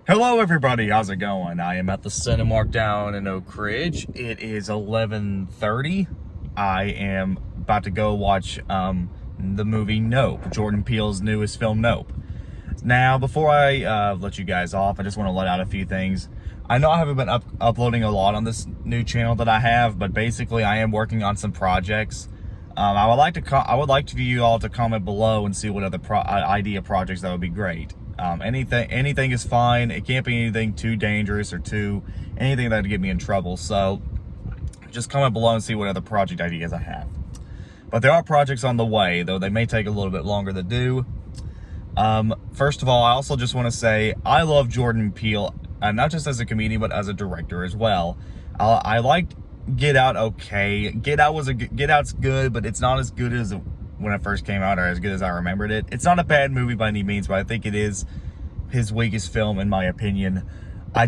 Hello everybody, how's it going? I am at the Cinemark down in Oak Ridge. It is 11:30. I am about to go watch the movie Nope, Jordan Peele's newest film Nope. Now, before I let you guys off, I just want to let out a few things. I know I haven't been uploading a lot on this new channel that I have, but basically I am working on some projects. I would like for you all to comment below and see what other idea projects that would be great. Anything is fine. It can't be anything too dangerous or anything that would get me in trouble. So just comment below and see what other project ideas I have. But there are projects on the way, though they may take a little bit longer to do. First of all, I also just want to say I love Jordan Peele, not just as a comedian, but as a director as well. I liked Get Out okay. Get Out's good, but it's not as good as when it first came out, or as good as I remembered it. It's not a bad movie by any means, but I think it is his weakest film in my opinion. I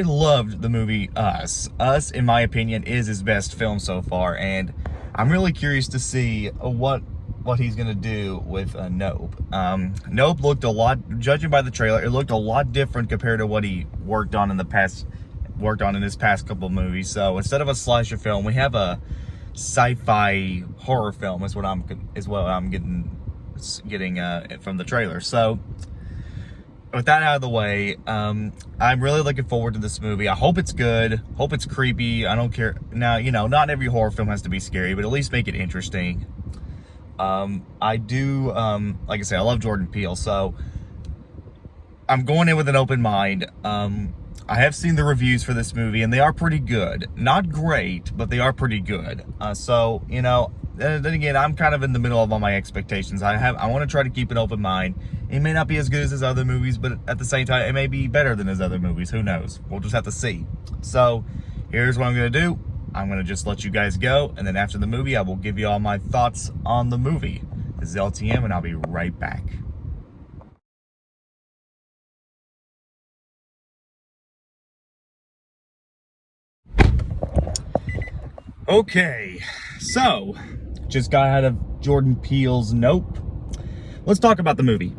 loved the movie Us. Us, in my opinion, is his best film so far, and I'm really curious to see what he's gonna do with Nope. Nope looked a lot, judging by the trailer, it looked a lot different compared to what he worked on in his past couple of movies. So instead of a slasher film, we have a sci-fi horror film. Is what I'm getting from the trailer. So with that out of the way, I'm really looking forward to this movie. I hope it's good. Hope it's creepy. I don't care. Now, not every horror film has to be scary, but at least make it interesting. I do, like I say, I love Jordan Peele, so I'm going in with an open mind. I have seen the reviews for this movie, and they are pretty good. Not great, but they are pretty good. So, then again, I'm kind of in the middle of all my expectations. I want to try to keep an open mind. It may not be as good as his other movies, but at the same time, it may be better than his other movies. Who knows? We'll just have to see. So, here's what I'm going to do. I'm going to just let you guys go, and then after the movie, I will give you all my thoughts on the movie. This is LTM, and I'll be right back. Okay, so just got out of Jordan Peele's Nope. Let's talk about the movie.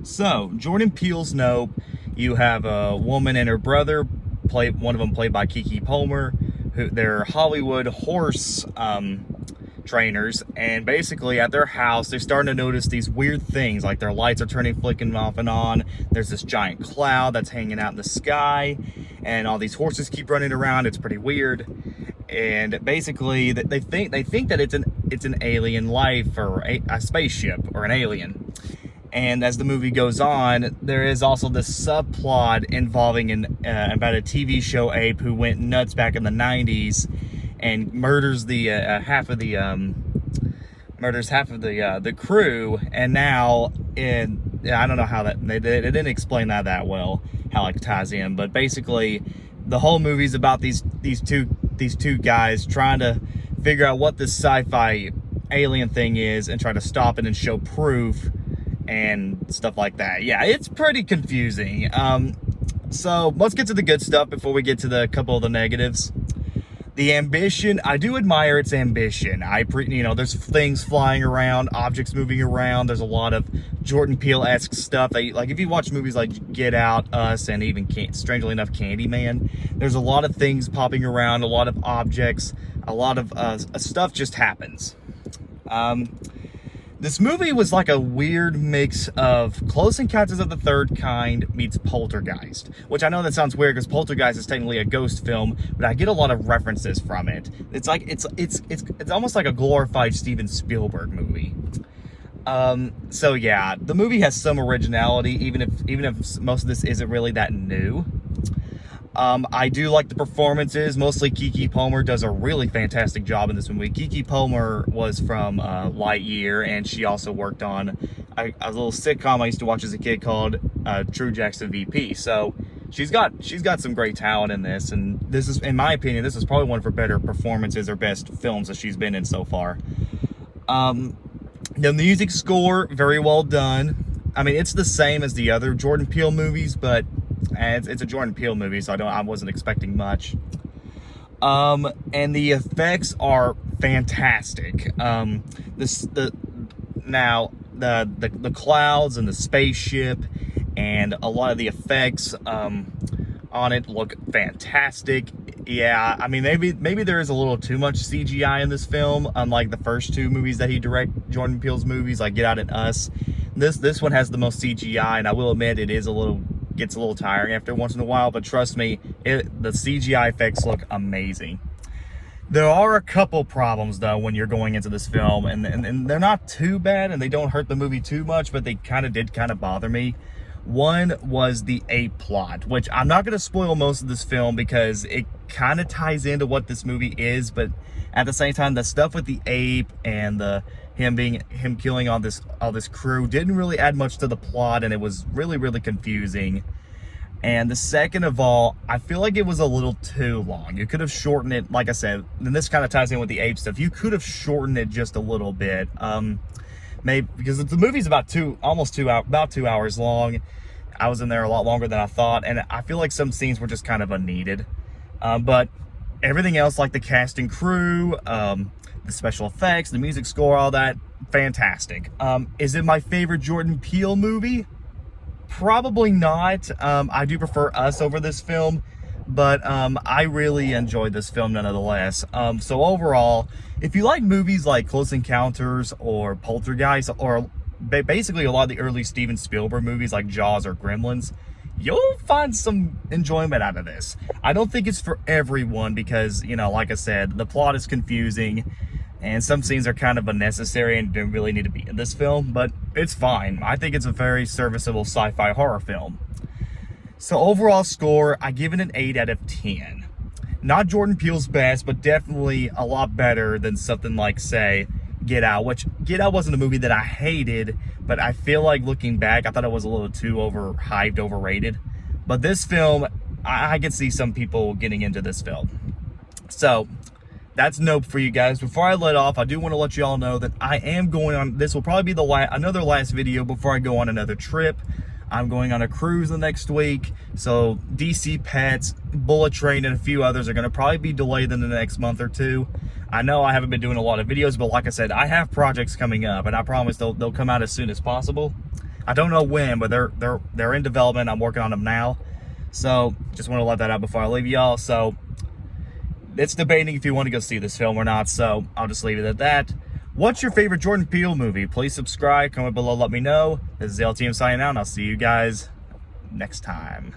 So, Jordan Peele's Nope, you have a woman and her brother, one of them played by Keke Palmer, who they're Hollywood horse trainers, and basically at their house they're starting to notice these weird things, like their lights are flicking off and on. There's this giant cloud that's hanging out in the sky, and all these horses keep running around. It's pretty weird. And basically they think that it's an alien life, or a spaceship, or an alien. And as the movie goes on, there is also this subplot involving about a TV show ape who went nuts back in the 90s and murders the half of the crew. And now, I don't know how they didn't explain that well, how it ties in, but basically the whole movie's about these two guys trying to figure out what this sci-fi alien thing is and try to stop it and show proof and stuff like that. Yeah, it's pretty confusing. So let's get to the good stuff before we get to the couple of the negatives. The ambition, I do admire its ambition. There's things flying around, objects moving around. There's a lot of Jordan Peele-esque stuff. Like if you watch movies like Get Out, Us, and even strangely enough, Candyman, there's a lot of things popping around, a lot of objects, a lot of stuff just happens. This movie was like a weird mix of Close Encounters of the Third Kind meets Poltergeist, which I know that sounds weird because Poltergeist is technically a ghost film, but I get a lot of references from it. It's like it's almost like a glorified Steven Spielberg movie. So yeah, the movie has some originality, even if most of this isn't really that new. I do like the performances. Mostly Keke Palmer does a really fantastic job in this movie. Keke Palmer was from Lightyear, and she also worked on a little sitcom I used to watch as a kid called True Jackson VP. So she's got some great talent in this, and this is, in my opinion, this is probably one of her better performances or best films that she's been in so far. The music score, very well done. I mean, it's the same as the other Jordan Peele movies, but it's a Jordan Peele movie, so I wasn't expecting much. And the effects are fantastic. The clouds and the spaceship and a lot of the effects on it look fantastic. Yeah, I mean, maybe there is a little too much CGI in this film, unlike the first two movies that he directed, Jordan Peele's movies, like Get Out and Us. This one has the most CGI, and I will admit it is gets a little tiring after once in a while, but trust me, the CGI effects look amazing. There are a couple problems though when you're going into this film, and they're not too bad, and they don't hurt the movie too much, but they did bother me. One was the ape plot, which I'm not going to spoil most of this film because it kind of ties into what this movie is, but at the same time, the stuff with the ape and him killing all this crew didn't really add much to the plot, and it was really confusing. And the second of all, I feel like it was a little too long. You could have shortened it, like I said, and this kind of ties in with the ape stuff. You could have shortened it just a little bit. Maybe because the movie's about 2 hours long. I was in there a lot longer than I thought, and I feel like some scenes were just kind of unneeded. But everything else, like the cast and crew, the special effects, the music score, all that, fantastic. Is it my favorite Jordan Peele movie? Probably not. I do prefer Us over this film, but I really enjoyed this film nonetheless. So overall, if you like movies like Close Encounters or Poltergeist, or basically a lot of the early Steven Spielberg movies like Jaws or Gremlins, you'll find some enjoyment out of this. I don't think it's for everyone because, you know, like I said, the plot is confusing and some scenes are kind of unnecessary and don't really need to be in this film, but it's fine. I think it's a very serviceable sci-fi horror film. So overall score, I give it an 8 out of 10. Not Jordan Peele's best, but definitely a lot better than something like, say, Get Out, which Get Out wasn't a movie that I hated, but I feel like looking back, I thought it was a little too overhyped, overrated. But this film, I could see some people getting into this film. So that's Nope for you guys. Before I let off, I do want to let you all know that I am going on, this will probably be another last video before I go on another trip. I'm going on a cruise the next week, so DC Pets, Bullet Train, and a few others are going to probably be delayed in the next month or two. I know I haven't been doing a lot of videos, but like I said, I have projects coming up, and I promise they'll come out as soon as possible. I don't know when, but they're in development. I'm working on them now, so just want to let that out before I leave y'all. So it's debating if you want to go see this film or not, so I'll just leave it at that. What's your favorite Jordan Peele movie? Please subscribe, comment below, let me know. This is LTM signing out, and I'll see you guys next time.